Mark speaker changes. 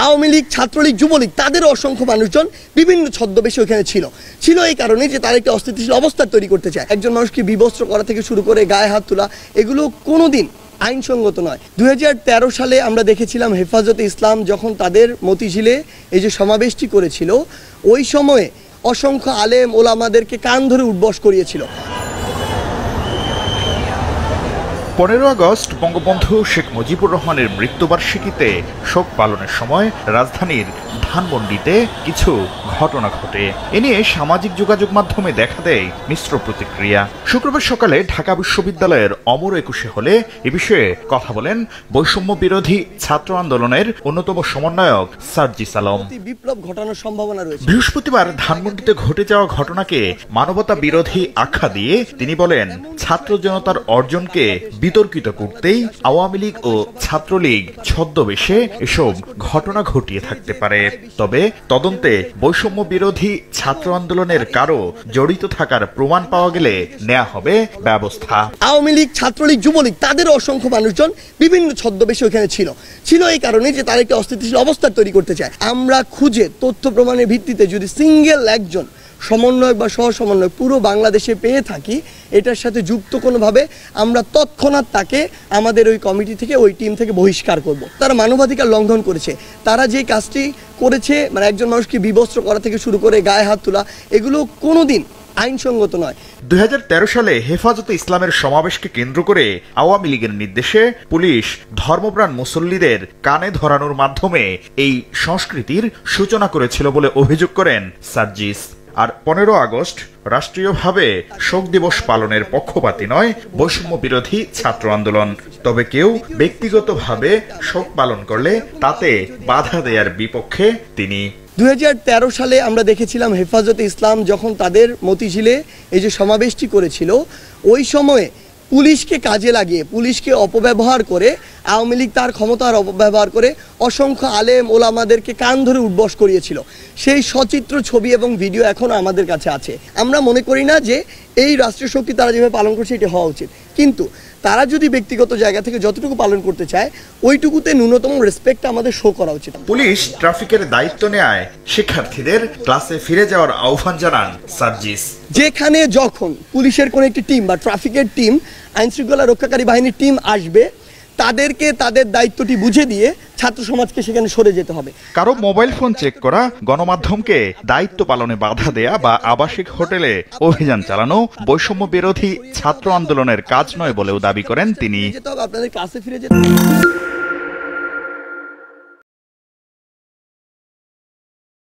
Speaker 1: আওয়ামী লীগ, ছাত্রলীগ, যুবলীগ তাদের অসংখ্য মানুষজন বিভিন্ন ছদ্মবেশে ওখানে ছিল এই কারণে যে তারা একটা অস্থিতিশীল অবস্থা তৈরি করতে চায়। একজন মানুষকে বিবস্ত্র করা থেকে শুরু করে গায়ে হাত তোলা, এগুলো কোনোদিন আইনসঙ্গত নয়। 2013 সালে আমরা দেখেছিলাম হেফাজতে ইসলাম যখন তাদের মতিঝিলে এই যে সমাবেশটি করেছিল, ওই সময়ে অসংখ্য আলেম ওলামাদেরকে কান ধরে উঠবস করিয়েছিল।
Speaker 2: 15 আগস্ট বঙ্গবন্ধু শেখ মুজিবুর রহমানের মৃত্যুবার্ষিকীতে শোক পালনের সময় রাজধানীর ধানমন্ডিতে কিছু ঘটনা ঘটে। এ নিয়ে সামাজিক যোগাযোগ মাধ্যমে দেখা দেয় মিশ্র প্রতিক্রিয়া। শুক্রবার সকালে ঢাকা বিশ্ববিদ্যালয়ের অমর একুশে হলে এ বিষয়ে কথা বলেন বৈষম্য বিরোধী ছাত্র আন্দোলনের অন্যতম সমন্বয়ক সার্জিস আলম।
Speaker 1: বিপ্লব ঘটানোর সম্ভাবনা রয়েছে।
Speaker 2: বৃহস্পতিবার ধানমন্ডিতে ঘটে যাওয়া ঘটনাকে মানবতা বিরোধী আখ্যা দিয়ে তিনি বলেন, ছাত্র জনতার অর্জনকে বিতর্কিত করতেই আওয়ামী লীগ ও ছাত্রলীগ ছদ্মবেশে এসব ঘটনা ঘটিয়ে থাকতে পারে। তবে তদন্তে বৈষম্য বিরোধী ছাত্র আন্দোলনের কারো জড়িত থাকার প্রমাণ পাওয়া গেলে নেওয়া হবে ব্যবস্থা।
Speaker 1: আওয়ামী লীগ, ছাত্রলীগ, যুবলীগ তাদের অসংখ্য মানুষজন বিভিন্ন ছদ্মবেশে ওখানে ছিল এই কারণে যে তারা একটা অস্থিতিশীল অবস্থা তৈরি করতে চায়। আমরা খুঁজে তথ্য প্রমাণের ভিত্তিতে যদি সিঙ্গেল একজন সমন্বয়ক বা সহ সমন্বয়ক পুরো বাংলাদেশে পেয়ে থাকি, এটার সাথে যুক্ত কোনোভাবে আমরা তৎক্ষণাৎ তাকে আমাদের ওই কমিটি থেকে, ওই টিম থেকে বহিষ্কার করব। তারা মানবাধিকার লঙ্ঘন করেছে। তারা যে কাজটি করেছে, মানে একজন মানুষকে বিবস্ত্র করা থেকে শুরু করে গায়ে হাত তোলা, এগুলো কোনোদিন আইনসঙ্গত নয়।
Speaker 2: 2013 সালে হেফাজতে ইসলামের সমাবেশকে কেন্দ্র করে আওয়ামী লীগের নির্দেশে পুলিশ ধর্মপ্রাণ মুসল্লিদের কানে ধরানোর মাধ্যমে এই সংস্কৃতির সূচনা করেছিল বলে অভিযোগ করেন সার্জিস। আর 15 আগস্ট রাষ্ট্রীয়ভাবে শোক দিবস পালনের পক্ষপাতী নয় বৈষম্য বিরোধী ছাত্র আন্দোলন। তবে কেউ ব্যক্তিগতভাবে শোক পালন করলে তাতে বাধা দেওয়ার বিপক্ষে তিনি।
Speaker 1: 2013 সালে আমরা দেখেছিলাম হেফাজতে ইসলাম যখন তাদের মতিঝিলে এই যে সমাবেশটি করেছিল, ওই সময়ে পুলিশকে কাজে লাগিয়ে, পুলিশকে অপব্যবহার করে আওয়ামী লীগ তার ক্ষমতার অপব্যবহার করে অসংখ্য আলেম ওলামাদেরকে কান ধরে উঠবস করিয়েছিল। সেই সচিত্র ছবি এবং ভিডিও এখনো আমাদের কাছে আছে। আমরা মনে করি না যে এই রাষ্ট্রীয় শক্তি তারা যেভাবে পালন করছে এটি হওয়া উচিত, কিন্তু তারা যদি ব্যক্তিগত জায়গা থেকে যতটুকু পালন করতে চায় ওইটুকুতে ন্যূনতম রেসপেক্ট আমাদের শো করা উচিত।
Speaker 2: পুলিশ ট্রাফিকের দায়িত্ব নেয় শিক্ষার্থীদের ক্লাসে ফিরে যাওয়ার আহ্বান জানান সার্জিস।
Speaker 1: যেখানে যখন পুলিশের কোনো একটি টিম বা ট্রাফিকের টিম, আইন শৃঙ্খলা রক্ষাকারী বাহিনীর টিম আসবে, তাদেরকে তাদের দায়িত্বটি বুঝে দিয়ে ছাত্র সমাজকে সেখানে সরে যেতে হবে।
Speaker 2: কারো মোবাইল ফোন চেক করা, গণমাধ্যমকে দায়িত্ব পালনে বাধা দেয়া বা আবাসিক হোটেলে অভিযান চালানো বৈষম্য বিরোধী ছাত্র আন্দোলনের কাজ নয় বলেও দাবি করেন তিনি।
Speaker 1: আপনাদের ক্লাসে ফিরে যেতে